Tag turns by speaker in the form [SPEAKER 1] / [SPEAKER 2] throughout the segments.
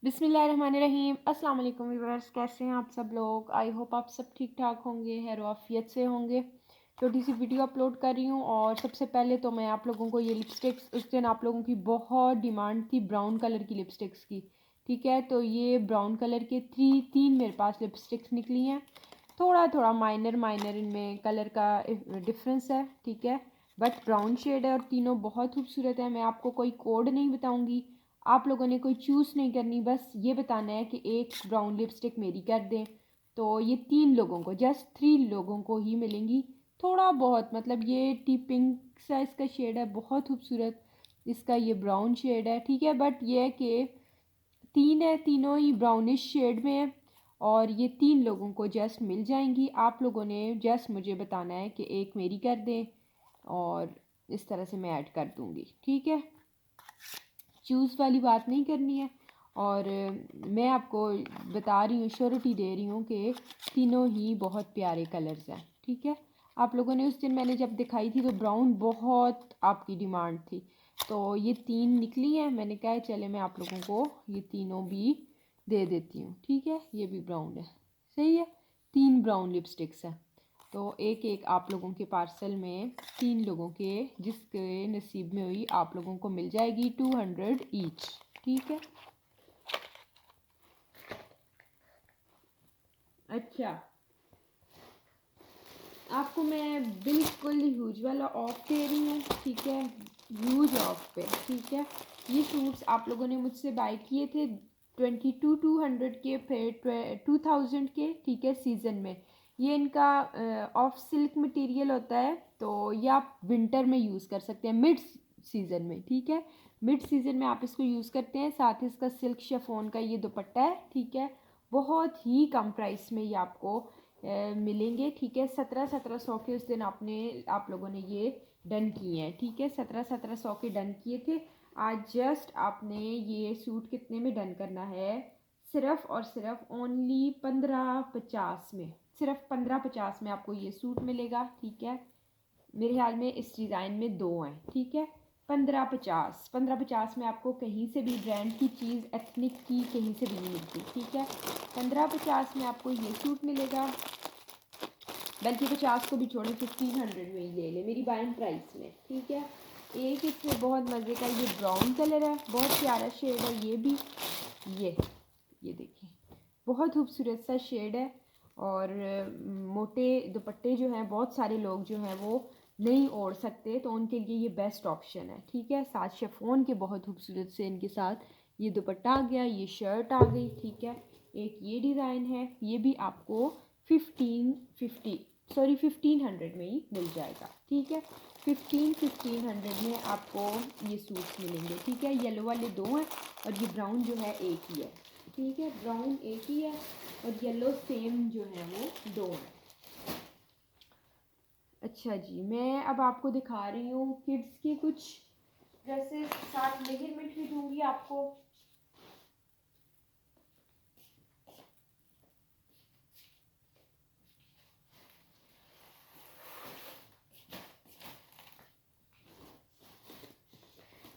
[SPEAKER 1] बिस्मिल्लाहिर्रहमानिर्रहीम। अस्सलाम वालेकुम व्यूअर्स, कैसे हैं आप सब लोग। आई होप आप सब ठीक ठाक होंगे, खैर आफियत से होंगे। छोटी सी वीडियो अपलोड कर रही हूँ और सबसे पहले तो मैं आप लोगों को ये लिपस्टिक्स, उस दिन आप लोगों की बहुत डिमांड थी ब्राउन कलर की लिपस्टिक्स की, ठीक है। तो ये ब्राउन कलर के तीन मेरे पास लिपस्टिक्स निकली हैं। थोड़ा थोड़ा माइनर माइनर इनमें कलर का डिफरेंस है, ठीक है, बट ब्राउन शेड है और तीनों बहुत खूबसूरत है। मैं आपको कोई कोड नहीं बताऊंगी, आप लोगों ने कोई चूज़ नहीं करनी, बस ये बताना है कि एक ब्राउन लिपस्टिक मेरी कर दें। तो ये 3 लोगों को, जस्ट 3 लोगों को ही मिलेंगी। थोड़ा बहुत मतलब ये टी पिंक सा इसका शेड है, बहुत खूबसूरत इसका ये ब्राउन शेड है, ठीक है। बट ये है कि 3 है, तीनों ही ब्राउनिश शेड में है और ये 3 लोगों को जस्ट मिल जाएंगी। आप लोगों ने जस्ट मुझे बताना है कि एक मेरी कर दें और इस तरह से मैं ऐड कर दूँगी, ठीक है। चूज़ वाली बात नहीं करनी है। और मैं आपको बता रही हूँ, श्योरिटी दे रही हूँ कि तीनों ही बहुत प्यारे कलर्स हैं, ठीक है। आप लोगों ने उस दिन मैंने जब दिखाई थी तो ब्राउन बहुत आपकी डिमांड थी, तो ये 3 निकली हैं। मैंने कहा चले मैं आप लोगों को ये तीनों भी दे देती हूँ, ठीक है। ये भी ब्राउन है, सही है। 3 ब्राउन लिपस्टिक्स हैं, तो एक एक आप लोगों के पार्सल में 3 लोगों के जिसके नसीब में हुई आप लोगों को मिल जाएगी 200 ईच, ठीक है। अच्छा, आपको मैं बिल्कुल ह्यूज वाला ऑफ दे रही हूँ, ठीक है, ह्यूज ऑफ पे, ठीक है। ये सूट्स आप लोगों ने मुझसे बाय किए थे 200 के, फिर 2000 के, ठीक है, सीज़न में। ये इनका ऑफ सिल्क मटेरियल होता है, तो ये आप विंटर में यूज़ कर सकते हैं, मिड सीज़न में, ठीक है। मिड सीज़न में आप इसको यूज़ करते हैं। साथ ही इसका सिल्क शिफॉन का ये दुपट्टा है, ठीक है। बहुत ही कम प्राइस में ये आपको मिलेंगे, ठीक है। 1700 के उस दिन आप लोगों ने ये डन किए हैं, ठीक है। 1700 के डन किए थे। आज जस्ट आपने ये सूट कितने में डन करना है, सिर्फ और सिर्फ ओनली 1550 में, सिर्फ 1550 में आपको ये सूट मिलेगा, ठीक है। मेरे ख्याल में इस डिज़ाइन में 2 हैं, ठीक है। 1550 में आपको कहीं से भी ब्रांड की चीज़ एथनिक की कहीं से भी नहीं मिलती, ठीक है। 1550 में आपको ये सूट मिलेगा, बल्कि 50 को भी छोड़ें, 1500 में ही ले लें मेरी बाइंग प्राइस में, ठीक है। एक इसमें बहुत मज़े का ये ब्राउन कलर है, बहुत प्यारा शेड है ये भी। ये देखिए, बहुत खूबसूरत सा शेड है। और मोटे दुपट्टे जो हैं, बहुत सारे लोग जो हैं वो नहीं ओढ़ सकते, तो उनके लिए ये बेस्ट ऑप्शन है, ठीक है। साथ शिफॉन के बहुत खूबसूरत से इनके साथ ये दुपट्टा आ गया, ये शर्ट आ गई, ठीक है। एक ये डिज़ाइन है, ये भी आपको 1500 में ही मिल जाएगा, ठीक है। 1500 में आपको ये सूट्स मिलेंगे, ठीक है। येलो वाले 2 हैं और ये ब्राउन जो है एक ही है, ठीक है। ब्राउन एक ही है और येलो सेम जो है वो 2 है। अच्छा जी, मैं अब आपको दिखा रही हूँ किड्स के कुछ ड्रेसेस, साथ मेजरमेंट भी दूंगी आपको।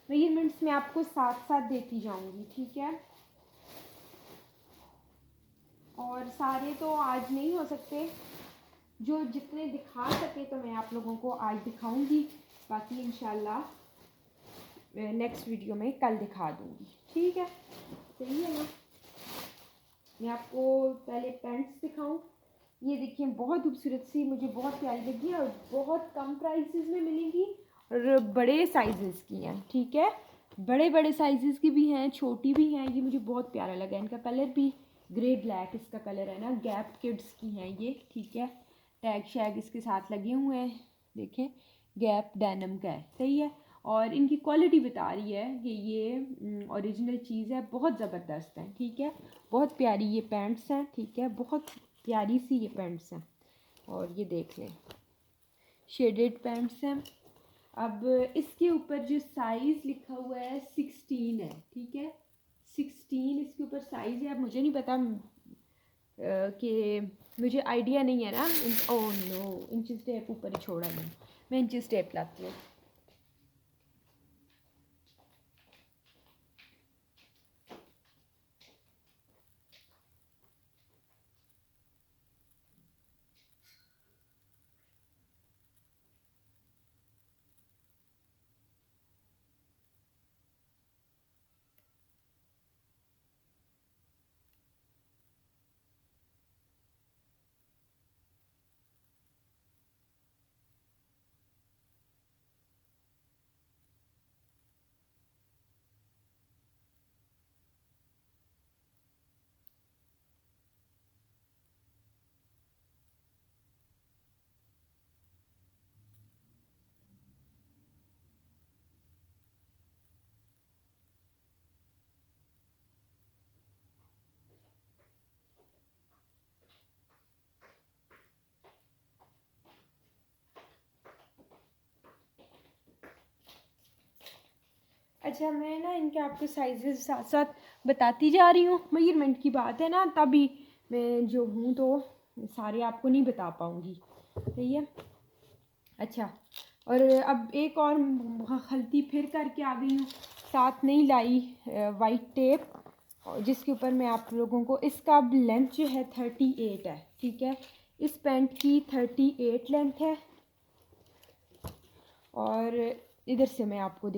[SPEAKER 1] मेजरमेंट्स मैं आपको साथ साथ देती जाऊंगी, ठीक है। और सारे तो आज नहीं हो सकते, जो जितने दिखा सके तो मैं आप लोगों को आज दिखाऊंगी, बाकी इंशाल्लाह नेक्स्ट वीडियो में कल दिखा दूंगी, ठीक है। सही है ना। मैं आपको पहले पैंट्स दिखाऊं। ये देखिए, बहुत खूबसूरत सी, मुझे बहुत प्यारी लगी और बहुत कम प्राइसेस में मिलेंगी और बड़े साइजेस की हैं, ठीक है। बड़े बड़े साइजेस की भी हैं, छोटी भी हैं। ये मुझे बहुत प्यारा लगा, इनका कलर भी ग्रे ब्लैक इसका कलर है ना। गैप किड्स की हैं ये, ठीक है। टैग शैग इसके साथ लगे हुए हैं, देखें, गैप डेनिम का है, सही है। और इनकी क्वालिटी बता रही है कि ये ओरिजिनल चीज़ है, बहुत ज़बरदस्त है, ठीक है। बहुत प्यारी ये पैंट्स हैं, ठीक है, बहुत प्यारी सी ये पैंट्स हैं। और ये देख लें, शेडेड पैंट्स हैं। अब इसके ऊपर जो साइज़ लिखा हुआ है 16 है, ठीक है। 16 इसके ऊपर साइज़ है। अब मुझे नहीं पता कि मुझे आइडिया नहीं है ना। ओह नो, इंचेस टेप ऊपर ही छोड़ा नहीं, मैं इंचेस टेप लाती हूँ। अच्छा, मैं ना इनके आपके साइजेस साथ साथ बताती जा रही हूँ। मेजरमेंट की बात है ना, तभी मैं जो हूँ तो सारे आपको नहीं बता पाऊँगी, सही है। अच्छा, और अब एक और गलती फिर करके आ गई हूँ, साथ नहीं लाई वाइट टेप, जिसके ऊपर मैं आप लोगों को, इसका अब लेंथ जो है 38 है, ठीक है। इस पैंट की 38 लेंथ है, और इधर से मैं आपको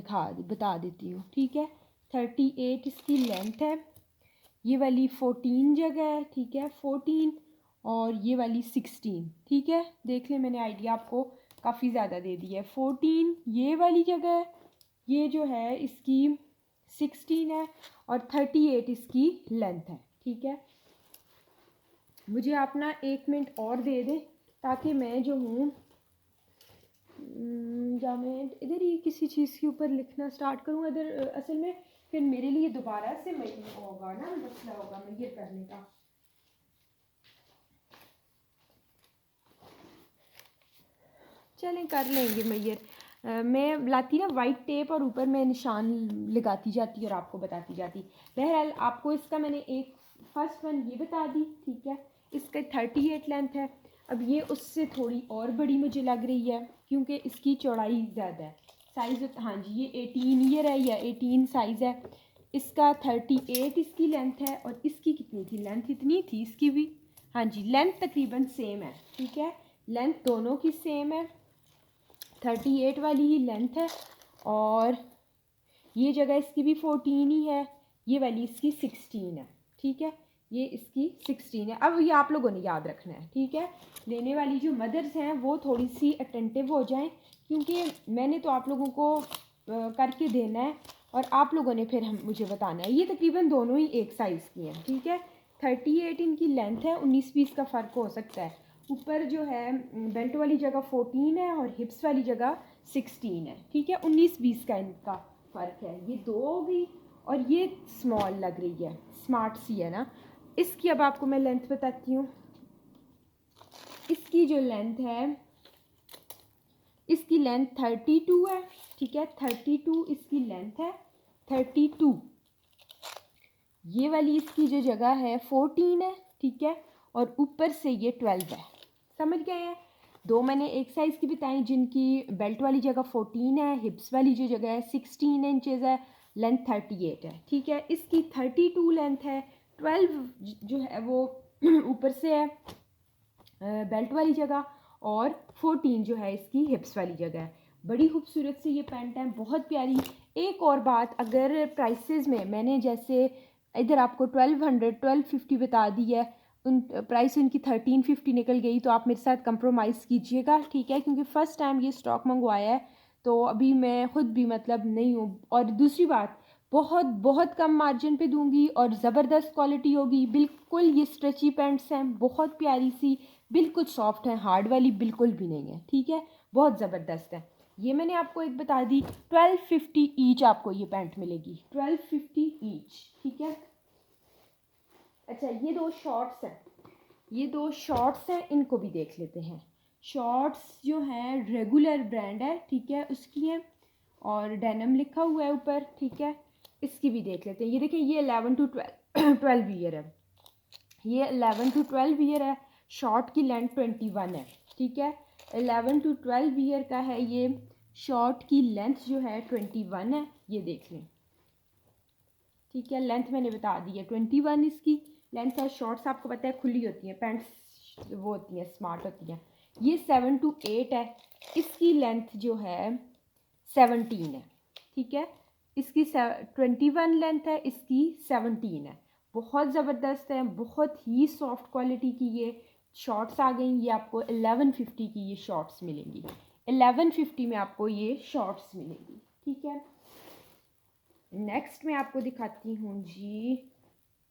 [SPEAKER 1] बता देती हूँ, ठीक है। 38 इसकी लेंथ है, ये वाली 14 जगह है, ठीक है, 14, और ये वाली 16, ठीक है। देख लें, मैंने आइडिया आपको काफ़ी ज़्यादा दे दिया है। 14 ये वाली जगह है, ये जो है इसकी 16 है, और 38 इसकी लेंथ है, ठीक है। मुझे आप ना 1 मिनट और दे दें, ताकि मैं जो हूँ या मैं इधर ही किसी चीज़ के ऊपर लिखना स्टार्ट करूँ। इधर असल में फिर मेरे लिए दोबारा से होगा ना, मसला होगा मेजर करने का। चलें, कर लेंगे मेजर। मैं लाती ना वाइट टेप, और ऊपर मैं निशान लगाती जाती और आपको बताती जाती। बहरहाल आपको इसका मैंने एक फर्स्ट वन ये बता दी, ठीक है। इसका 38 लेंथ है। अब ये उससे थोड़ी और बड़ी मुझे लग रही है, क्योंकि इसकी चौड़ाई ज़्यादा है। साइज़, हाँ जी, ये 18 ईयर है या 18 साइज़ है। इसका 38 इसकी लेंथ है, और इसकी कितनी थी लेंथ? इतनी थी इसकी भी, हाँ जी, लेंथ तकरीबन सेम है, ठीक है। लेंथ दोनों की सेम है, 38 वाली ही लेंथ है, और ये जगह इसकी भी 14 ही है, ये वाली इसकी 16 है, ठीक है। ये इसकी 16 है। अब ये आप लोगों ने याद रखना है, ठीक है। लेने वाली जो मदर्स हैं वो थोड़ी सी अटेंटिव हो जाएं, क्योंकि मैंने तो आप लोगों को करके देना है, और आप लोगों ने फिर मुझे बताना है। ये तकरीबन दोनों ही एक साइज़ की हैं, ठीक है। 38 इनकी लेंथ है, 19-20 का फ़र्क हो सकता है। ऊपर जो है बेल्ट वाली जगह 14 है, और हिप्स वाली जगह 16 है, ठीक है। 19-20 का इनका फ़र्क है। ये दो हो गई, और ये स्मॉल लग रही है, स्मार्ट सी है ना। इसकी अब आपको मैं लेंथ बताती हूँ। इसकी जो लेंथ है, इसकी लेंथ 32 है, ठीक है। 32 इसकी लेंथ है, 32। ये वाली इसकी जो जगह है 14 है, ठीक है, और ऊपर से ये 12 है। समझ गए हैं? दो मैंने एक साइज़ की बताई, जिनकी बेल्ट वाली जगह 14 है, हिप्स वाली जो जगह है 16 इंचेस है, लेंथ 38 है, ठीक है। इसकी 32 लेंथ है, 12 जो है वो ऊपर से है बेल्ट वाली जगह, और 14 जो है इसकी हिप्स वाली जगह है। बड़ी खूबसूरत सी ये पैंट है, बहुत प्यारी। एक और बात, अगर प्राइसेस में मैंने जैसे इधर आपको 1250 बता दी है, उन प्राइस उनकी 1350 निकल गई, तो आप मेरे साथ कंप्रोमाइज़ कीजिएगा, ठीक है। क्योंकि फ़र्स्ट टाइम ये स्टॉक मंगवाया है, तो अभी मैं ख़ुद भी मतलब नहीं हूँ। और दूसरी बात, बहुत बहुत कम मार्जिन पे दूंगी, और ज़बरदस्त क्वालिटी होगी। बिल्कुल ये स्ट्रेची पैंट्स हैं, बहुत प्यारी सी, बिल्कुल सॉफ्ट है, हार्ड वाली बिल्कुल भी नहीं है, ठीक है। बहुत ज़बरदस्त है। ये मैंने आपको एक बता दी, 1250 ईच आपको ये पैंट मिलेगी, 1250 ईच, ठीक है। अच्छा, ये दो शॉर्ट्स हैं, ये दो शॉर्ट्स हैं, इनको भी देख लेते हैं। शॉर्ट्स जो हैं रेगुलर ब्रांड है, ठीक है, उसकी है, और डेनिम लिखा हुआ है ऊपर, ठीक है। इसकी भी देख लेते हैं। ये देखें, ये 11 to 12 ईयर है, ये 11 to 12 ईयर है। शॉर्ट की लेंथ 21 है, ठीक है। 11 to 12 ईयर का है ये। शॉर्ट की लेंथ जो है 21 है, ये देख लें, ठीक है। लेंथ मैंने बता दी है, 21 इसकी लेंथ है। शॉर्ट्स आपको पता है खुली होती हैं, पैंट्स वो होती हैं स्मार्ट होती हैं। ये 7 to 8 है, इसकी लेंथ जो है 17 है, ठीक है। इसकी 21 लेंथ है, इसकी 17 है। बहुत ज़बरदस्त है, बहुत ही सॉफ्ट क्वालिटी की ये शॉर्ट्स आ गई। ये आपको 1150 की ये शॉर्ट्स मिलेंगी, 1150 में आपको ये शॉर्ट्स मिलेंगी, ठीक है। नेक्स्ट मैं आपको दिखाती हूँ जी,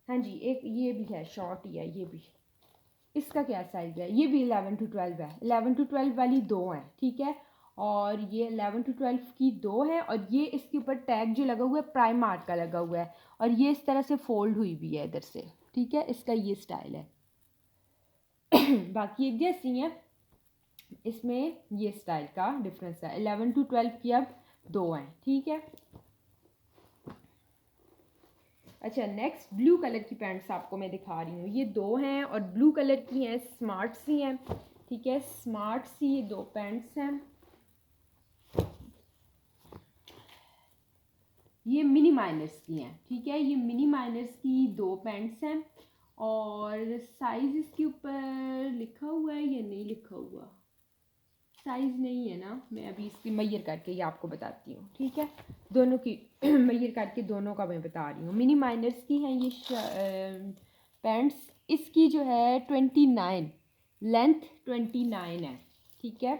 [SPEAKER 1] हाँ जी, एक ये भी है, शॉर्ट ही है ये भी। इसका क्या साइज़ है? ये भी 11 to 12 है। 11 to 12 वाली दो हैं, ठीक है। और ये 11 to 12 की दो है, और ये इसके ऊपर टैग जो लगा हुआ है प्राइमार्क का लगा हुआ है, और ये इस तरह से फोल्ड हुई भी है इधर से, ठीक है। इसका ये स्टाइल है। बाकी एक जैसी है, इसमें ये स्टाइल का डिफरेंस है। 11 to 12 की अब दो हैं, ठीक है। अच्छा, नेक्स्ट ब्लू कलर की पैंट्स आपको मैं दिखा रही हूँ। ये दो हैं और ब्लू कलर की हैं, स्मार्ट सी हैं, ठीक है, स्मार्ट सी ये दो पैंट्स हैं। ये मिनी माइनर्स की हैं, ठीक है, ये मिनी माइनर्स की दो पैंट्स हैं और साइज़ इसके ऊपर लिखा हुआ है या नहीं लिखा हुआ, साइज़ नहीं है ना, मैं अभी इसकी मैयर करके ये आपको बताती हूँ, ठीक है, दोनों की मैयर करके दोनों का मैं बता रही हूँ। मिनी माइनर्स की हैं ये पैंट्स, इसकी जो है 29 लेंथ 29 है, ठीक है,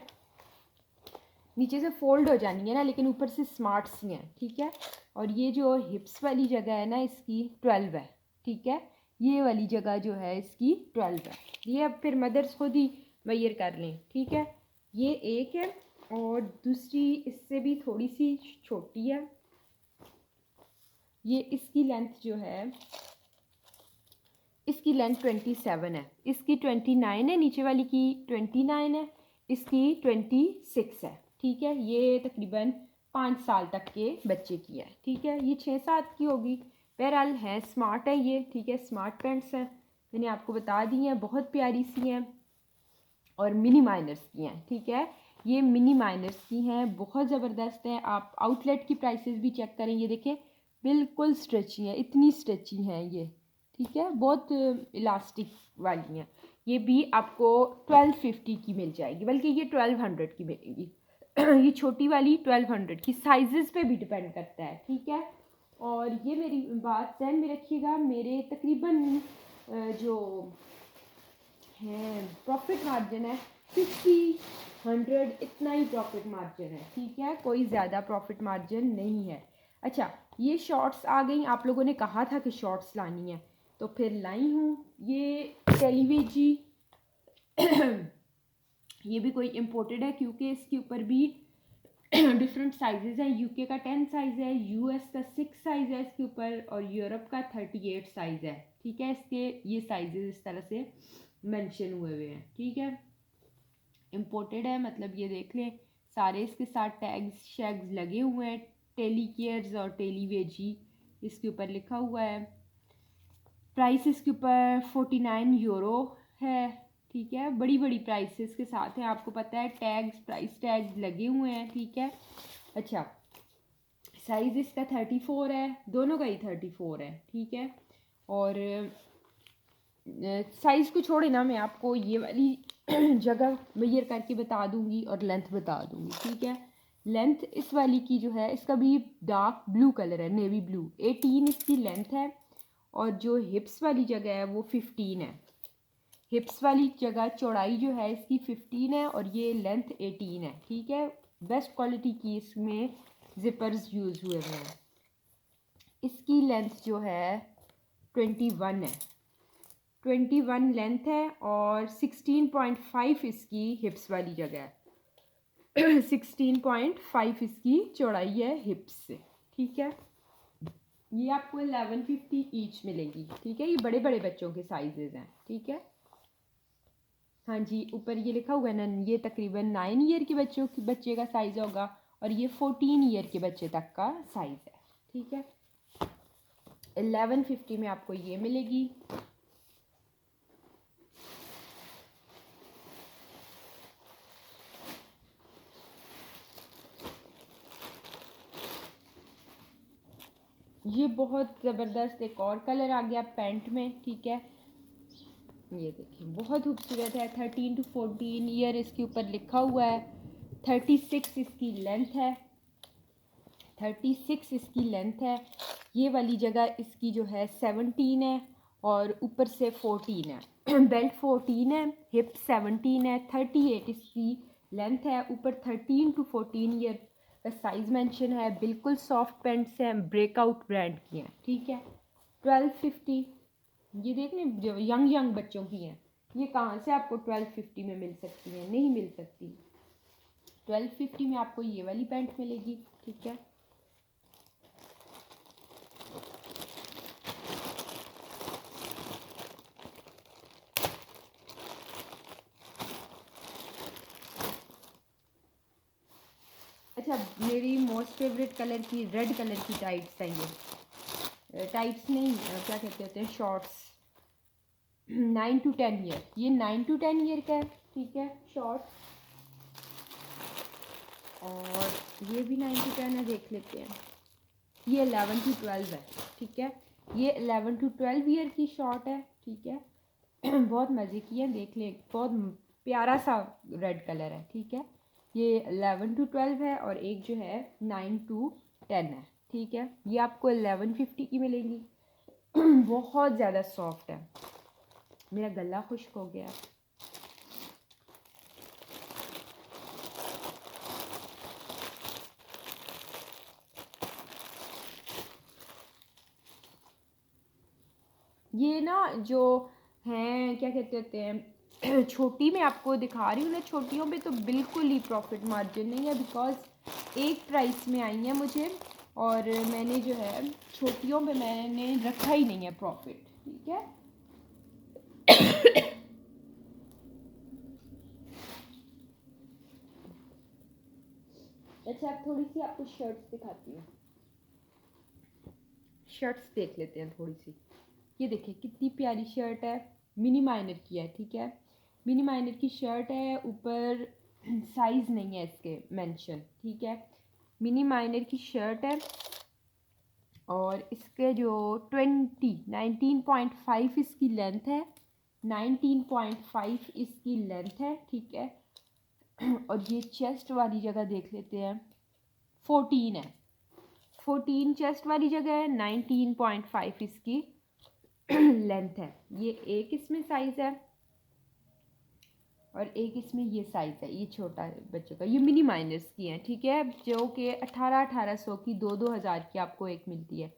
[SPEAKER 1] नीचे से फोल्ड हो जानी है ना, लेकिन ऊपर से स्मार्ट सी हैं, ठीक है, और ये जो हिप्स वाली जगह है ना इसकी 12 है, ठीक है, ये वाली जगह जो है इसकी 12 है। ये अब फिर मदर्स खुद ही मैयर कर लें, ठीक है, ये एक है और दूसरी इससे भी थोड़ी सी छोटी है। ये इसकी लेंथ जो है, इसकी लेंथ 27 है, इसकी 29 है, नीचे वाली की 29 है, इसकी 26 है, ठीक है, ये तकरीबन 5 साल तक के बच्चे की है, ठीक है, ये 6-7 की होगी। बहरहाल है, स्मार्ट है ये, ठीक है, स्मार्ट पैंट्स हैं, मैंने आपको बता दी हैं, बहुत प्यारी सी हैं और मिनी माइनर्स की हैं, ठीक है, ये मिनी माइनर्स की हैं, बहुत ज़बरदस्त हैं। आप आउटलेट की प्राइसेस भी चेक करें, ये देखें बिल्कुल स्ट्रेची हैं, इतनी स्ट्रेची हैं ये, ठीक है, बहुत इलास्टिक वाली हैं। ये भी आपको 1250 की मिल जाएगी, बल्कि ये 1200 की मिलेगी ये छोटी वाली 1200 की, साइजेस पे भी डिपेंड करता है, ठीक है। और ये मेरी बात ध्यान में रखिएगा, मेरे तकरीबन जो है प्रॉफिट मार्जिन है 50-100, इतना ही प्रॉफिट मार्जिन है, ठीक है, कोई ज़्यादा प्रॉफिट मार्जिन नहीं है। अच्छा, ये शॉर्ट्स आ गई, आप लोगों ने कहा था कि शॉर्ट्स लानी है तो फिर लाई हूँ। ये टेलीवेजी ये भी कोई इम्पोर्टेड है क्योंकि इसके ऊपर भी डिफरेंट साइजेस हैं। यूके का 10 साइज़ है, यूएस का 6 साइज़ है इसके ऊपर, और यूरोप का 38 साइज़ है, ठीक है, इसके ये साइजेस इस तरह से मेंशन हुए हैं, ठीक है, इम्पोर्टेड है, मतलब ये देख लें सारे इसके साथ टैग्स शैग्स लगे हुए हैं, टेली केयर्स और टेलीवेजी इसके ऊपर लिखा हुआ है। प्राइस इसके ऊपर 49 यूरो है, ठीक है, बड़ी बड़ी प्राइसेस के साथ है, आपको पता है टैग्स, प्राइस टैग्स लगे हुए हैं, ठीक है। अच्छा, साइज़ इसका 34 है, दोनों का ही 34 है, ठीक है, और साइज़ को छोड़े ना, मैं आपको ये वाली जगह मेजर करके बता दूंगी और लेंथ बता दूंगी, ठीक है। लेंथ इस वाली की जो है, इसका भी डार्क ब्लू कलर है, नेवी ब्लू, 18 इसकी लेंथ है, और जो हिप्स वाली जगह है वो 15 है। हिप्स वाली जगह चौड़ाई जो है इसकी 15 है और ये लेंथ 18 है, ठीक है, बेस्ट क्वालिटी की इसमें जिपर्स यूज़ हुए हुए हैं। इसकी लेंथ जो है 21 है, 21 लेंथ है और 16.5 इसकी हिप्स वाली जगह है 16.5 इसकी चौड़ाई है हिप्स से, ठीक है। ये आपको 1150 ईच मिलेगी, ठीक है, ये बड़े बड़े बच्चों के साइजेस हैं, ठीक है। हाँ जी, ऊपर ये लिखा हुआ है ना, ये तकरीबन 9 ईयर के बच्चे का साइज़ होगा और ये 14 ईयर के बच्चे तक का साइज़ है, ठीक है। 1150 में आपको ये मिलेगी। ये बहुत ज़बरदस्त एक और कलर आ गया पैंट में, ठीक है, ये देखिए बहुत खूबसूरत है। 13 to 14 ईयर इसके ऊपर लिखा हुआ है। 36 इसकी लेंथ है, 36 इसकी लेंथ है। ये वाली जगह इसकी जो है 17 है और ऊपर से 14 है बेल्ट 14 है, हिप 17 है, 38 इसकी लेंथ है, ऊपर 13 to 14 ईयर का साइज़ मेंशन है। बिल्कुल सॉफ्ट पैंट्स हैं, ब्रेकआउट ब्रांड की हैं, ठीक है। 1250, ये देख लें जो यंग बच्चों की हैं, ये कहाँ से आपको 1250 में मिल सकती हैं, नहीं मिल सकती। 1250 में आपको ये वाली पैंट मिलेगी, ठीक है। अच्छा, मेरी मोस्ट फेवरेट कलर की रेड कलर की टाइट्स हैं ये, टाइप्स नहीं, क्या कहते होते हैं, शॉर्ट्स। 9 to 10 ईयर, ये 9 to 10 ईयर का है, ठीक है, शॉर्ट। और ये भी 9 to 10 है, देख लेते हैं। ये 11 to 12 है, ठीक है, ये 11 to 12 ईयर की शॉर्ट है, ठीक है। बहुत मज़े की है, देख ले, बहुत प्यारा सा रेड कलर है, ठीक है। ये 11 to 12 है और एक जो है 9 to 10 है, ठीक है। ये आपको 1150 की मिलेगी। बहुत ज़्यादा सॉफ्ट है, मेरा गला खुश्क हो गया। ये ना जो हैं, क्या कहते होते हैं, छोटी मैं आपको दिखा रही हूँ ना, छोटियों पे तो बिल्कुल ही प्रॉफिट मार्जिन नहीं है, बिकॉज एक प्राइस में आई है मुझे, और मैंने जो है छोटियों पे मैंने रखा ही नहीं है प्रॉफिट, ठीक है। अच्छा, अब थोड़ी सी आपको शर्ट्स दिखाती हूँ। शर्ट्स देख लेते हैं थोड़ी सी। ये देखिए कितनी प्यारी शर्ट है, मिनी माइनर की है, ठीक है। मिनी माइनर की शर्ट है, ऊपर साइज़ नहीं है इसके मेंशन, ठीक है। मिनी माइनर की शर्ट है और इसके जो 19.5 इसकी लेंथ है, 19.5 इसकी लेंथ है, ठीक है। और ये चेस्ट वाली जगह देख लेते हैं, 14 है, 14 चेस्ट वाली जगह है, 19.5 इसकी लेंथ है। ये एक इसमें साइज़ है और एक इसमें ये साइज़ है, ये छोटा है बच्चों का। ये मिनी माइनर्स की हैं, ठीक है, जो कि 1800 की 2-2000 की आपको एक मिलती है।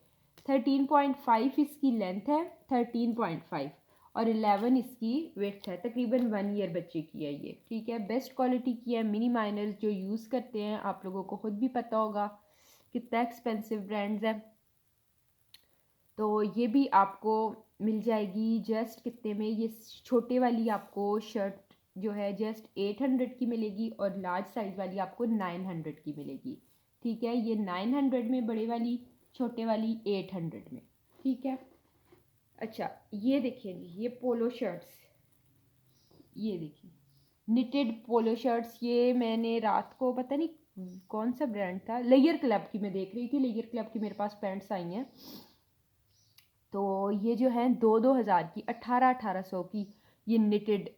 [SPEAKER 1] 13.5 इसकी लेंथ है, 13.5, और 11 इसकी विड्थ है। तकरीबन 1 ईयर बच्चे की है ये, ठीक है। बेस्ट क्वालिटी की है। मिनी माइनर्स जो यूज़ करते हैं, आप लोगों को ख़ुद भी पता होगा कितना एक्सपेंसिव ब्रांड्स है। तो ये भी आपको मिल जाएगी जस्ट कितने में, ये छोटे वाली आपको शर्ट जो है जस्ट 800 की मिलेगी, और लार्ज साइज़ वाली आपको 900 की मिलेगी, ठीक है। ये 900 में बड़े वाली, छोटे वाली 800 में, ठीक है। अच्छा, ये देखिए जी, ये पोलो शर्ट्स, ये देखिए निटेड पोलो शर्ट्स। ये मैंने रात को पता नहीं कौन सा ब्रांड था, लेयर क्लब की मैं देख रही थी, लेयर क्लब की मेरे पास पैंट्स आई हैं। तो ये जो है 2-2 हज़ार की, 1800 की, ये निटेड,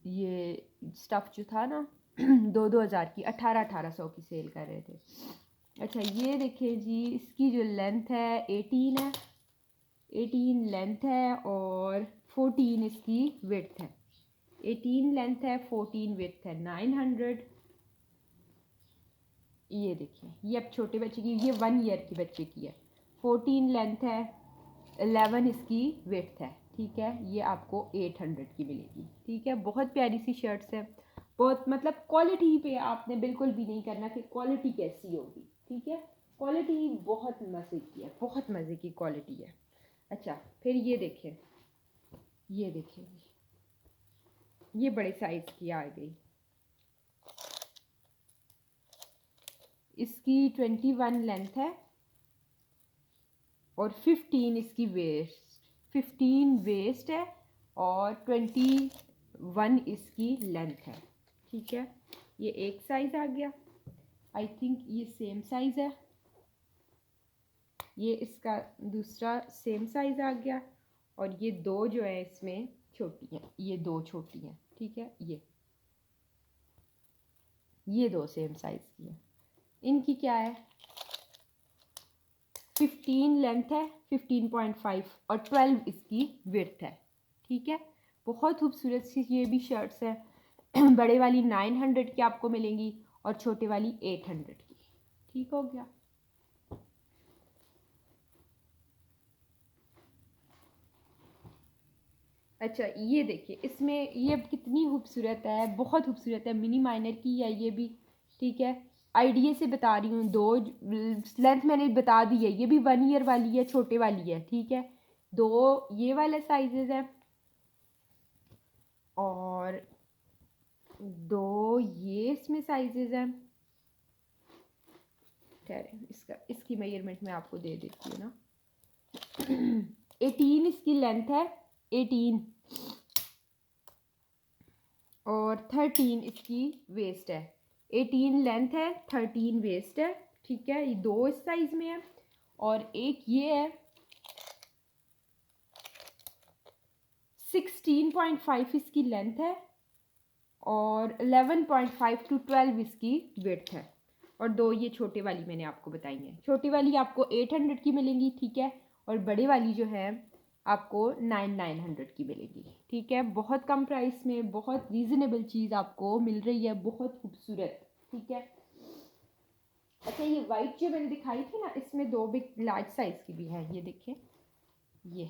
[SPEAKER 1] ये स्टफ़ जो था ना, 2-2 हज़ार की 1800 की सेल कर रहे थे। अच्छा, ये देखिए जी, इसकी जो लेंथ है 18 है, 18 लेंथ है और 14 इसकी विड्थ है। 18 लेंथ है, 14 विड्थ है, 900। ये देखिए, ये अब छोटे बच्चे की, ये 1 ईयर की बच्चे की है। 14 लेंथ है, 11 इसकी विड्थ है, ठीक है। ये आपको 800 की मिलेगी, ठीक है। बहुत प्यारी सी शर्ट्स है, बहुत मतलब क्वालिटी पे आपने बिल्कुल भी नहीं करना कि क्वालिटी कैसी होगी, ठीक है। क्वालिटी बहुत मज़े की है, बहुत मज़े की क्वालिटी है। अच्छा, फिर ये देखें, ये देखें, ये बड़े साइज़ की आ गई, इसकी 21 लेंथ है और 15 इसकी वेस्ट, 15 वेस्ट है और 21 इसकी लेंथ है, ठीक है। ये एक साइज़ आ गया, आई थिंक ये सेम साइज़ है, ये इसका दूसरा सेम साइज़ आ गया, और ये दो जो है इसमें छोटी हैं, ये दो छोटी हैं, ठीक है। ये दो सेम साइज़ की हैं। इनकी क्या है, 15 लेंथ है, 15.5 और 12 इसकी विड्थ है, ठीक है। बहुत खूबसूरत सी ये भी शर्ट्स है। बड़े वाली 900 की आपको मिलेंगी और छोटे वाली 800 की, ठीक हो गया। अच्छा, ये देखिए, इसमें ये कितनी खूबसूरत है, बहुत खूबसूरत है, मिनी माइनर की है ये भी, ठीक है। आइडिया से बता रही हूँ, दो लेंथ मैंने बता दी है, ये भी 1 ईयर वाली है, छोटे वाली है, ठीक है। दो ये वाले साइजेस है और दो ये इसमें साइजेस हैं। ठहरे, इसकी मेजरमेंट मैं आपको दे देती हूँ ना। 18 इसकी लेंथ है, 18, और 13 इसकी वेस्ट है। 18 लेंथ है, 13 वेस्ट है, ठीक है। ये दो इस साइज में है, और एक ये है 16.5 इसकी लेंथ है, और 11.5 to 12 इसकी विड्थ है। और दो ये छोटे वाली मैंने आपको बताई हैं। छोटी वाली आपको 800 की मिलेंगी, ठीक है, और बड़े वाली जो है आपको 900 की मिलेगी, ठीक है। बहुत कम प्राइस में बहुत रीज़नेबल चीज़ आपको मिल रही है, बहुत खूबसूरत, ठीक है। अच्छा, ये वाइट जो मैंने दिखाई थी ना, इसमें दो बिग लार्ज साइज़ की भी है, ये देखिए। ये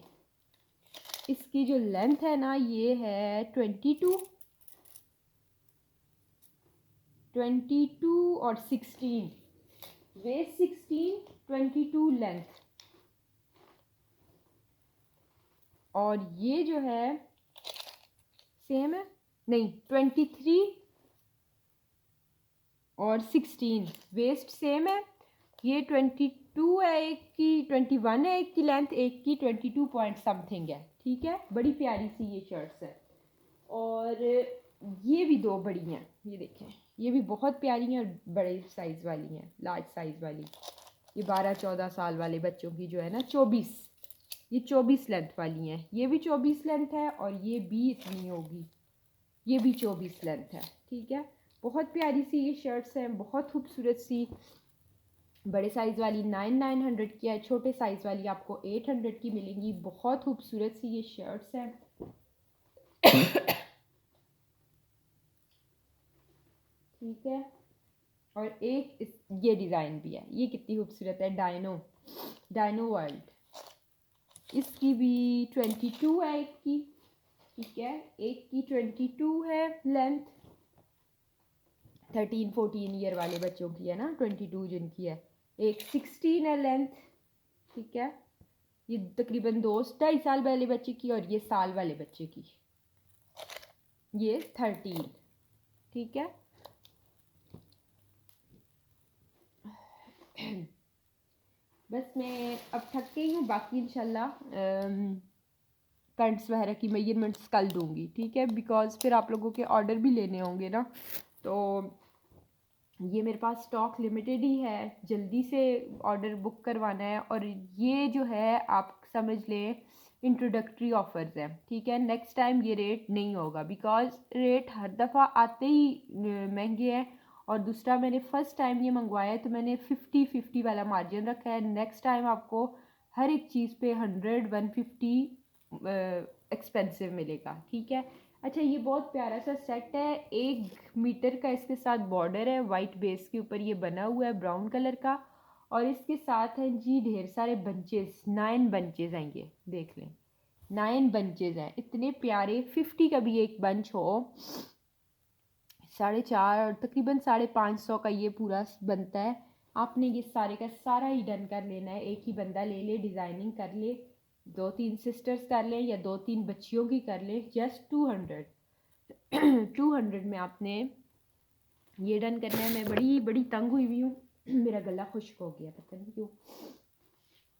[SPEAKER 1] इसकी जो लेंथ है ना, ये है 22 और 16, वेस्ट 16, 22 लेंथ। और ये जो है सेम है, नहीं, 23 और 16, वेस्ट सेम है। ये 22 है एक की, 21 है एक की लेंथ, एक की 22 पॉइंट समथिंग है, ठीक है। बड़ी प्यारी सी ये शर्ट्स है। और ये भी दो बड़ी हैं, ये देखें, ये भी बहुत प्यारी हैं और बड़े साइज़ वाली हैं, लार्ज साइज़ वाली। ये 12-14 साल वाले बच्चों की जो है ना, 24, ये 24 लेंथ वाली हैं। ये भी 24 लेंथ है, और ये भी इतनी होगी, ये भी 24 लेंथ है, ठीक है। बहुत प्यारी सी ये शर्ट्स हैं, बहुत खूबसूरत सी। बड़े साइज़ वाली 900 की है, छोटे साइज़ वाली आपको 800 की मिलेंगी। बहुत खूबसूरत सी ये शर्ट्स हैं। ठीक है। और एक ये डिज़ाइन भी है, ये कितनी खूबसूरत है, डायनो वर्ल्ड। इसकी भी 22 है एक की, ठीक है। एक की 22 है लेंथ, 13-14 ईयर वाले बच्चों की है ना 22 जिनकी है। एक 16 है लेंथ, ठीक है। ये तकरीबन 2-2.5 साल वाले बच्चे की, और ये साल वाले बच्चे की ये 13, ठीक है। बस मैं अब थक गई हूँ, बाकी इंशाल्लाह पैंट्स वगैरह की मेजरमेंट्स कल दूँगी, ठीक है, बिकॉज़ फिर आप लोगों के ऑर्डर भी लेने होंगे ना, तो ये मेरे पास स्टॉक लिमिटेड ही है, जल्दी से ऑर्डर बुक करवाना है। और ये जो है आप समझ लें इंट्रोडक्टरी ऑफ़र्स हैं, ठीक है। नेक्स्ट टाइम ये रेट नहीं होगा, बिकॉज़ रेट हर दफ़ा आते ही महंगे हैं। और दूसरा, मैंने फ़र्स्ट टाइम ये मंगवाया है तो मैंने 50-50 वाला मार्जिन रखा है। नेक्स्ट टाइम आपको हर एक चीज़ पे 100-150 एक्सपेंसिव मिलेगा, ठीक है। अच्छा, ये बहुत प्यारा सा सेट है, 1 मीटर का इसके साथ बॉर्डर है, वाइट बेस के ऊपर ये बना हुआ है ब्राउन कलर का। और इसके साथ हैं जी ढेर सारे बंचेस, 9 बंचेस हैं, ये देख लें, 9 बंचेस हैं, इतने प्यारे। 50 का भी एक बंच हो, 450 तकरीबन 550 का ये पूरा बनता है। आपने ये सारे का सारा ही डन कर लेना है, एक ही बंदा ले ले, डिज़ाइनिंग कर ले, 2-3 सिस्टर्स कर लें या 2-3 बच्चियों की कर लें, जस्ट 200 में आपने ये डन करना है। मैं बड़ी बड़ी तंग हुई हूँ, मेरा गला खुश्क हो गया, पता नहीं क्यों।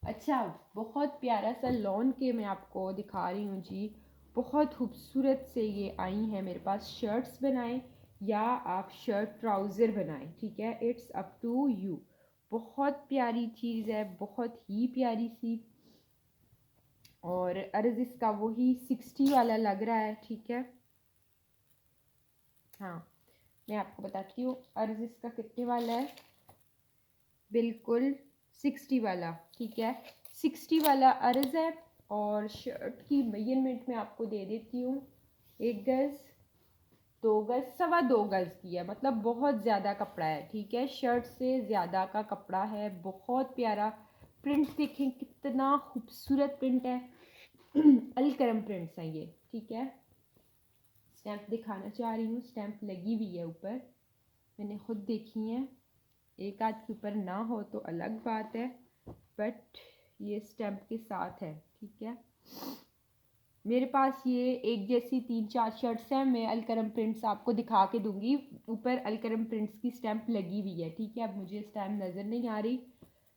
[SPEAKER 1] अच्छा, बहुत प्यारा सा लॉन के मैं आपको दिखा रही हूँ जी, बहुत खूबसूरत से ये आई हैं मेरे पास। शर्ट्स बनाएं या आप शर्ट ट्राउज़र बनाएं, ठीक है, इट्स अप टू यू। बहुत प्यारी चीज़ है, बहुत ही प्यारी सी। और अर्ज़ इसका वही 60 वाला लग रहा है, ठीक है। हाँ, मैं आपको बताती हूँ अर्ज़ इसका कितने वाला है। बिल्कुल 60 वाला, ठीक है, 60 वाला अर्ज़ है। और शर्ट की मेजरमेंट मैं आपको दे देती हूँ, 1 गज़, 2 गज़, 2.25 गज़ की है, मतलब बहुत ज़्यादा कपड़ा है, ठीक है। शर्ट से ज़्यादा का कपड़ा है, बहुत प्यारा। प्रिंट देखें कितना खूबसूरत प्रिंट है। अलकरम प्रिंट्स हैं ये, ठीक है। स्टैम्प दिखाना चाह रही हूँ, स्टैम्प लगी हुई है ऊपर, मैंने खुद देखी है। एक आध के ऊपर ना हो तो अलग बात है, बट ये स्टैम्प के साथ है, ठीक है। मेरे पास ये एक जैसी 3-4 शर्ट्स हैं, मैं अलकरम प्रिंट्स आपको दिखा के दूंगी, ऊपर अलकरम प्रिंट्स की स्टैम्प लगी हुई है, ठीक है। अब मुझे स्टैम्प नज़र नहीं आ रही,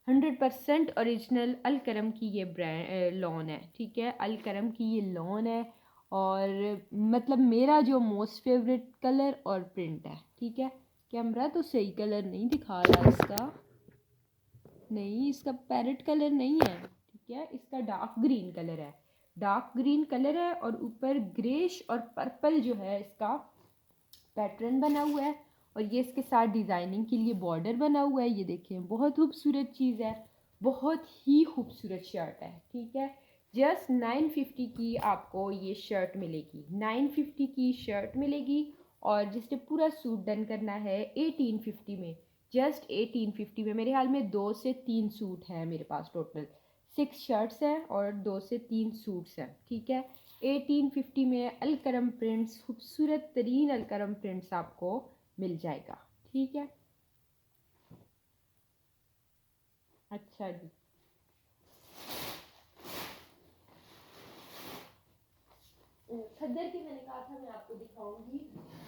[SPEAKER 1] 100% ओरिजिनल अलकरम की ये ब्रांड लॉन है, ठीक है। अलकरम की ये लॉन है और मतलब मेरा जो मोस्ट फेवरेट कलर और प्रिंट है, ठीक है। कैमरा तो सही कलर नहीं दिखा रहा इसका, नहीं इसका पैरेट कलर नहीं है, ठीक है। इसका डार्क ग्रीन कलर है, डार्क ग्रीन कलर है और ऊपर ग्रेश और पर्पल जो है इसका पैटर्न बना हुआ है और ये इसके साथ डिज़ाइनिंग के लिए बॉर्डर बना हुआ है। ये देखें बहुत खूबसूरत चीज़ है, बहुत ही खूबसूरत शर्ट है, ठीक है। जस्ट 950 की आपको ये शर्ट मिलेगी, 950 की शर्ट मिलेगी। और जिसने पूरा सूट डन करना है 1850 में, जस्ट 1850 में। मेरे हाल में 2 से 3 सूट हैं मेरे पास, टोटल 6 शर्ट्स हैं और 2 से 3 सूट्स हैं, ठीक है। 1850 में अलकरम प्रिंट्स, खूबसूरत तरीन अलकरम प्रिंट्स आपको मिल जाएगा, ठीक है। अच्छा जी, खद्दर की मैंने कहा था मैं आपको दिखाऊंगी,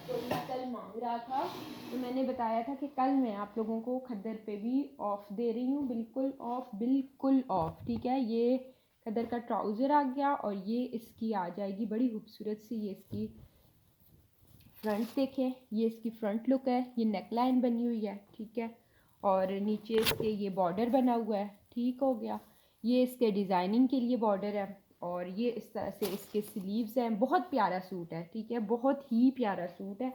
[SPEAKER 1] तो ये कल मांग रहा था तो मैंने बताया था कि कल मैं आप लोगों को खद्दर पे भी ऑफ दे रही हूँ, बिल्कुल ऑफ, बिल्कुल ऑफ, ठीक है। ये खद्दर का ट्राउज़र आ गया और ये इसकी आ जाएगी बड़ी खूबसूरत सी, ये इसकी फ्रंट देखें, ये इसकी फ्रंट लुक है, ये नेक लाइन बनी हुई है, ठीक है। और नीचे इसके ये बॉर्डर बना हुआ है, ठीक हो गया। ये इसके डिज़ाइनिंग के लिए बॉर्डर है और ये इस तरह से इसके स्लीव्स हैं। बहुत प्यारा सूट है, ठीक है, बहुत ही प्यारा सूट है।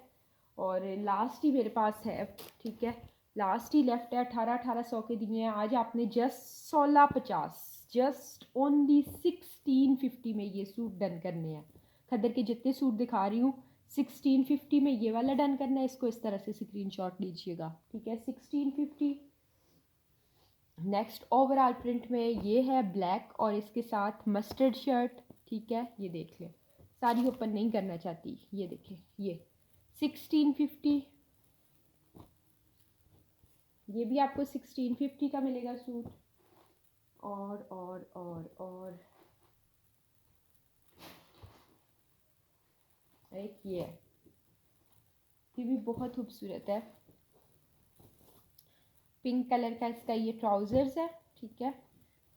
[SPEAKER 1] और लास्ट ही मेरे पास है, ठीक है, लास्ट ही लेफ्ट है। 1800 के दिए हैं आज आपने, जस्ट 1650, जस्ट ओनली 1650 में ये सूट डन करने हैं। खद्दर के जितने सूट दिखा रही हूँ 1650 में ये वाला डन करना है, इसको इस तरह से स्क्रीनशॉट लीजिएगा, ठीक है। 1650। नेक्स्ट ओवरऑल प्रिंट में ये है ब्लैक और इसके साथ मस्टर्ड शर्ट, ठीक है। ये देख लें, सारी ओपन नहीं करना चाहती, ये देखें, ये 1650, ये भी आपको 1650 का मिलेगा सूट। और एक ये भी बहुत खूबसूरत है, पिंक कलर का इसका ये ट्राउज़र्स है, ठीक है।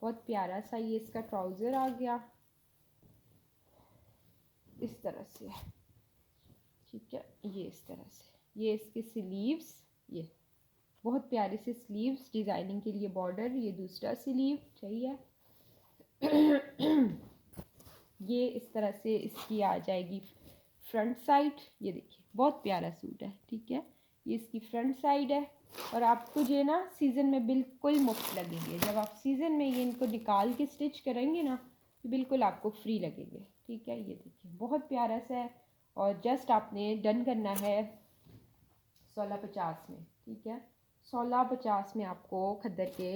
[SPEAKER 1] बहुत प्यारा सा ये इसका ट्राउज़र आ गया इस तरह से, ठीक है। ये इस तरह से, ये इसके स्लीव्स, ये बहुत प्यारे से स्लीव्स, डिज़ाइनिंग के लिए बॉर्डर, ये दूसरा स्लीव चाहिए। ये इस तरह से इसकी आ जाएगी फ्रंट साइड, ये देखिए बहुत प्यारा सूट है, ठीक है। ये इसकी फ्रंट साइड है और आपको जो है ना सीज़न में बिल्कुल मुफ्त लगेंगे। जब आप सीज़न में ये इनको निकाल के स्टिच करेंगे ना तो बिल्कुल आपको फ्री लगेंगे, ठीक है। ये देखिए बहुत प्यारा सा है और जस्ट आपने डन करना है 1650 में, ठीक है। 1650 में आपको खद्दर के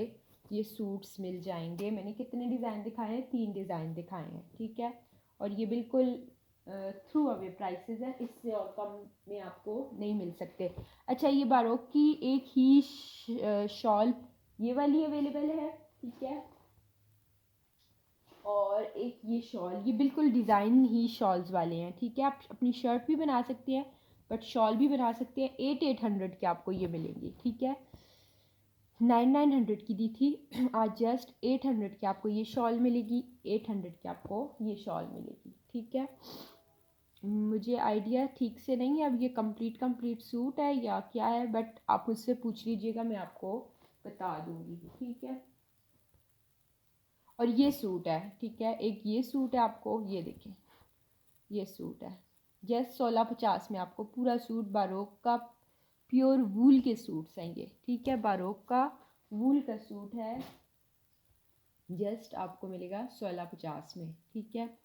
[SPEAKER 1] ये सूट्स मिल जाएंगे। मैंने कितने डिज़ाइन दिखाए हैं, 3 डिज़ाइन दिखाए हैं, ठीक है। और ये बिल्कुल थ्रू अवे प्राइसेस है, इससे और कम में आपको नहीं मिल सकते। अच्छा, ये बारोक की एक ही शॉल ये वाली अवेलेबल है, ठीक है। और एक ये शॉल, ये बिल्कुल डिज़ाइन ही शॉल्स वाले हैं, ठीक है। आप अपनी शर्ट भी बना सकते हैं बट शॉल भी बना सकते हैं। 800 के आपको ये मिलेंगी, ठीक है। 900 की दी थी, आज जस्ट 800 की आपको ये शॉल मिलेगी, 800 की आपको ये शॉल मिलेगी, ठीक है। मुझे आइडिया ठीक से नहीं है अब ये कंप्लीट सूट है या क्या है, बट आप मुझसे पूछ लीजिएगा, मैं आपको बता दूंगी, ठीक है। और ये सूट है, ठीक है, एक ये सूट है आपको, ये देखें ये सूट है जस्ट 1650 में आपको पूरा सूट, बारोक का प्योर वूल के सूट्स हैं ये, ठीक है। बारोक का वूल का सूट है, जस्ट आपको मिलेगा 1650 में, ठीक है।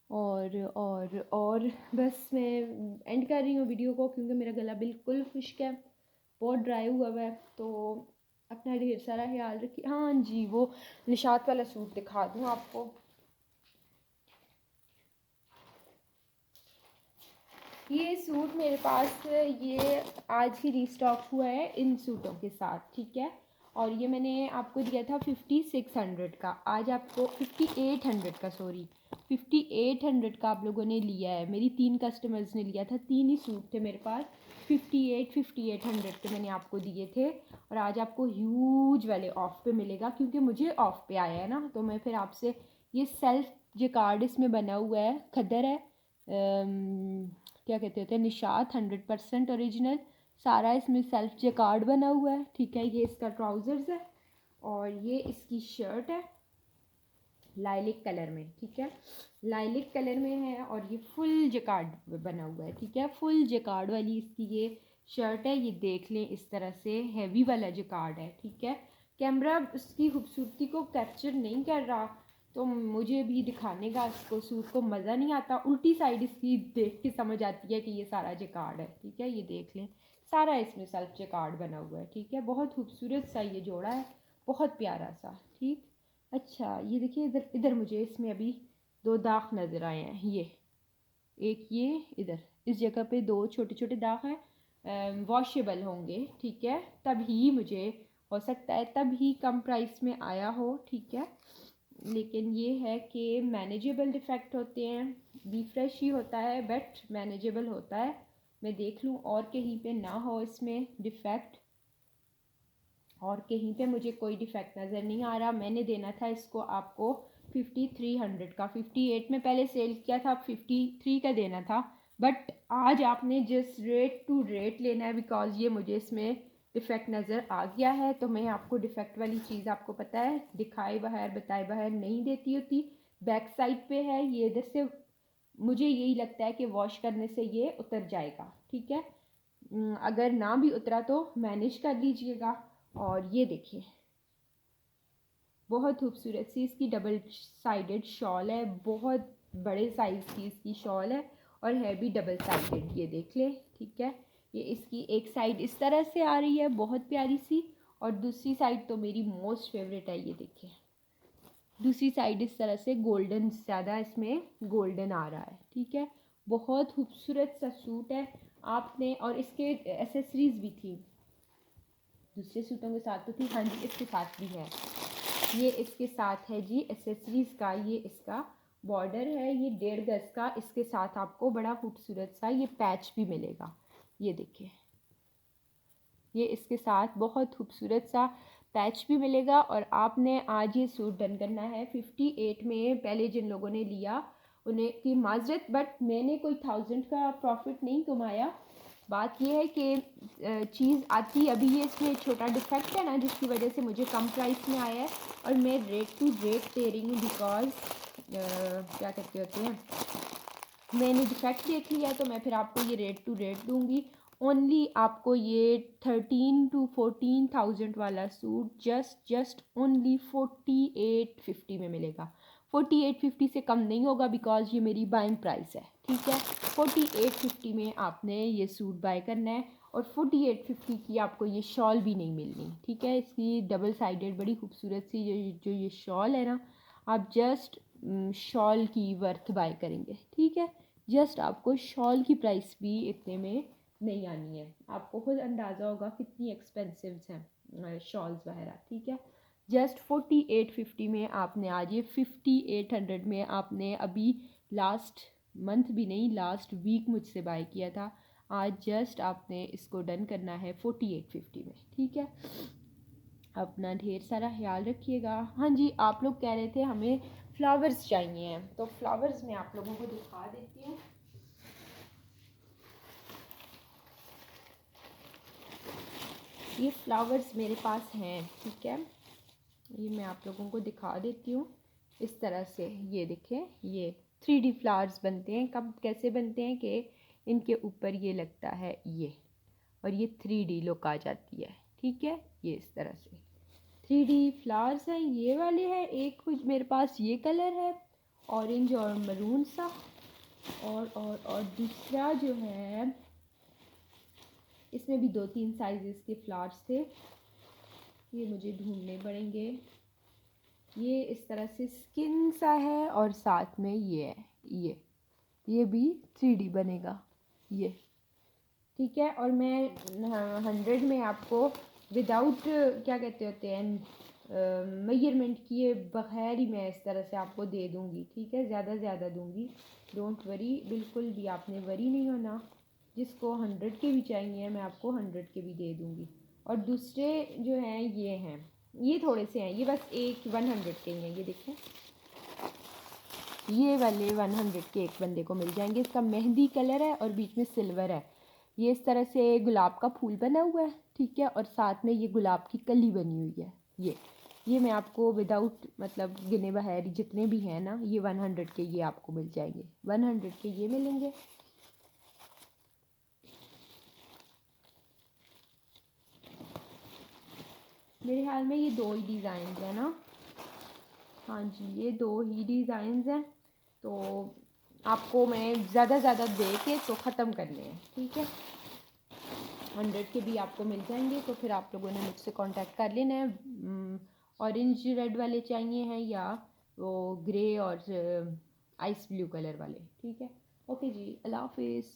[SPEAKER 1] और बस मैं एंड कर रही हूँ वीडियो को क्योंकि मेरा गला बिल्कुल खुश्क है, बहुत ड्राई हुआ है। तो अपना ढेर सारा ख्याल रखिए। हाँ जी, वो निशात वाला सूट दिखा दूँ आपको, ये सूट मेरे पास ये आज ही रीस्टॉक हुआ है इन सूटों के साथ, ठीक है। और ये मैंने आपको दिया था 5600 का, आज आपको 5800 का, सॉरी 5800 का आप लोगों ने लिया है। मेरी 3 कस्टमर्स ने लिया था, 3 ही सूट थे मेरे पास, 5800 के मैंने आपको दिए थे, और आज आपको ह्यूज वाले ऑफ पे मिलेगा, क्योंकि मुझे ऑफ पे आया है ना, तो मैं फिर आपसे ये सेल्फ जिकार्ड इसमें बना हुआ है, खद्दर है, क्या कहते होते हैं, निशात 100% ओरिजिनल, सारा इसमें सेल्फ जिकार्ड बना हुआ है। ठीक है, ये इसका ट्राउज़र्स है और ये इसकी शर्ट है लाइलिक कलर में। ठीक है, लाइलिक कलर में है और ये फुल जिकार्ड बना हुआ है। ठीक है, फुल जिकार्ड वाली इसकी ये शर्ट है, ये देख लें, इस तरह से हैवी वाला जिकार्ड है। ठीक है, कैमरा उसकी खूबसूरती को कैप्चर नहीं कर रहा, तो मुझे भी दिखाने का इसको सूट को मज़ा नहीं आता। उल्टी साइड इसकी देख के समझ आती है कि ये सारा जिकार्ड है। ठीक है, ये देख लें, सारा इसमें सेल्फ जिकार्ड बना हुआ है। ठीक है, बहुत खूबसूरत सा ये जोड़ा है, बहुत प्यारा सा। ठीक, अच्छा ये देखिए, इधर इधर मुझे इसमें अभी 2 दाग नज़र आए हैं, ये एक, ये इधर इस जगह पे 2 छोटे छोटे दाग हैं, वॉशेबल होंगे। ठीक है, तभी मुझे हो सकता है तभी कम प्राइस में आया हो। ठीक है, लेकिन ये है कि मैनेजेबल डिफ़ेक्ट होते हैं, रिफ्रेश ही होता है बट मैनेजेबल होता है। मैं देख लूँ और कहीं पे ना हो इसमें डिफ़ेक्ट, और कहीं पे मुझे कोई डिफ़ेक्ट नज़र नहीं आ रहा। मैंने देना था इसको आपको 5300 का, 58 में पहले सेल किया था, अब 53 का देना था, बट आज आपने जिस रेट टू रेट लेना है, बिकॉज़ ये मुझे इसमें डिफ़ेक्ट नज़र आ गया है, तो मैं आपको डिफ़ेक्ट वाली चीज़, आपको पता है, दिखाए बगैर बताए बगैर नहीं देती होती। बैक साइड पे है ये, इधर से मुझे यही लगता है कि वॉश करने से ये उतर जाएगा। ठीक है, अगर ना भी उतरा तो मैनेज कर लीजिएगा। और ये देखिए, बहुत खूबसूरत सी इसकी डबल साइडेड शॉल है, बहुत बड़े साइज़ की इसकी शॉल है और है भी डबल साइडेड, ये देख ले। ठीक है, ये इसकी एक साइड इस तरह से आ रही है, बहुत प्यारी सी, और दूसरी साइड तो मेरी मोस्ट फेवरेट है, ये देखिए, दूसरी साइड इस तरह से गोल्डन, ज़्यादा इसमें गोल्डन आ रहा है। ठीक है, बहुत खूबसूरत सा सूट है आपने, और इसके एसेसरीज़ भी थी, दूसरे सूटों के साथ तो थी, हाँ जी इसके साथ भी है, ये इसके साथ है जी एसेसरीज़ का, ये इसका बॉर्डर है, ये 1.5 गज का, इसके साथ आपको बड़ा खूबसूरत सा ये पैच भी मिलेगा, ये देखिए, ये इसके साथ बहुत खूबसूरत सा पैच भी मिलेगा। और आपने आज ये सूट डन करना है 58 में। पहले जिन लोगों ने लिया उन्हें की माजरत, बट मैंने कोई 1000 का प्रॉफिट नहीं कमाया। बात यह है कि चीज़ आती अभी, ये इसमें छोटा डिफेक्ट है ना, जिसकी वजह से मुझे कम प्राइस में आया है, और मैं रेट टू रेट दे रही हूँ, बिकॉज़ क्या कहते होते हैं, मैंने डिफेक्ट देख लिया तो मैं फिर आपको ये रेट टू रेट दूंगी। ओनली आपको ये 13 to 14,000 वाला सूट जस्ट ओनली 4850 में मिलेगा। 4850 से कम नहीं होगा, बिकॉज ये मेरी बाइंग प्राइस है। ठीक है, 4850 में आपने ये सूट बाय करना है, और 4850 की आपको ये शॉल भी नहीं मिलनी। ठीक है, इसकी डबल साइडेड बड़ी खूबसूरत सी जो ये शॉल है ना, आप जस्ट शॉल की वर्थ बाय करेंगे। ठीक है, जस्ट आपको शॉल की प्राइस भी इतने में नहीं आनी है, आपको खुद अंदाज़ा होगा कितनी एक्सपेंसिव हैं शॉल्स वगैरह। ठीक है, जस्ट 4850 में आपने आज ये 5800 में आपने अभी लास्ट मंथ भी नहीं, लास्ट वीक मुझसे बाय किया था, आज जस्ट आपने इसको डन करना है 4850 में। ठीक है, अपना ढेर सारा ख्याल रखिएगा। हाँ जी, आप लोग कह रहे थे हमें फ्लावर्स चाहिए हैं, तो फ्लावर्स मैं आप लोगों को दिखा देती हूँ। ये फ्लावर्स मेरे पास हैं। ठीक है, ये मैं आप लोगों को दिखा देती हूँ इस तरह से। ये देखें, ये 3D फ्लावर्स बनते हैं। कब कैसे बनते हैं कि इनके ऊपर ये लगता है ये, और ये 3D लुक आ जाती है। ठीक है, ये इस तरह से 3D फ्लावर्स हैं, ये वाले हैं। एक कुछ मेरे पास ये कलर है, ऑरेंज और मरून सा, और दूसरा जो है, इसमें भी 2-3 साइज़ के फ्लावर्स थे, ये मुझे ढूंढने पड़ेंगे। ये इस तरह से स्किन सा है, और साथ में ये है, ये भी 3D बनेगा ये। ठीक है, और मैं 100 में आपको विदाउट क्या कहते होते हैं मेजरमेंट किए बगैर ही मैं इस तरह से आपको दे दूँगी। ठीक है, ज़्यादा दूँगी, डोंट वरी, बिल्कुल भी आपने वरी नहीं होना। जिसको 100 के भी चाहिए मैं आपको 100 के भी दे दूँगी। और दूसरे जो हैं ये हैं, ये थोड़े से हैं, ये बस एक 100 के ही हैं। ये देखें, ये वाले 100 के एक बंदे को मिल जाएंगे। इसका मेहंदी कलर है और बीच में सिल्वर है। ये इस तरह से गुलाब का फूल बना हुआ है, ठीक है, और साथ में ये गुलाब की कली बनी हुई है। ये मैं आपको विदाउट मतलब गिने बहरी जितने भी हैं ना, ये 100 के ये आपको मिल जाएंगे। 100 के ये मिलेंगे। मेरे ख्याल में ये 2 ही डिज़ाइन है ना। हाँ जी, ये 2 ही डिज़ाइंस हैं। तो आपको मैं ज़्यादा दे के तो ख़त्म करने हैं, ठीक है। 100 के भी आपको मिल जाएंगे। तो फिर आप लोगों ने मुझसे कांटेक्ट कर लेना है। ऑरेंज रेड वाले चाहिए हैं या वो ग्रे और आइस ब्लू कलर वाले, ठीक है। ओके जी, अल्लाह हाफिज़।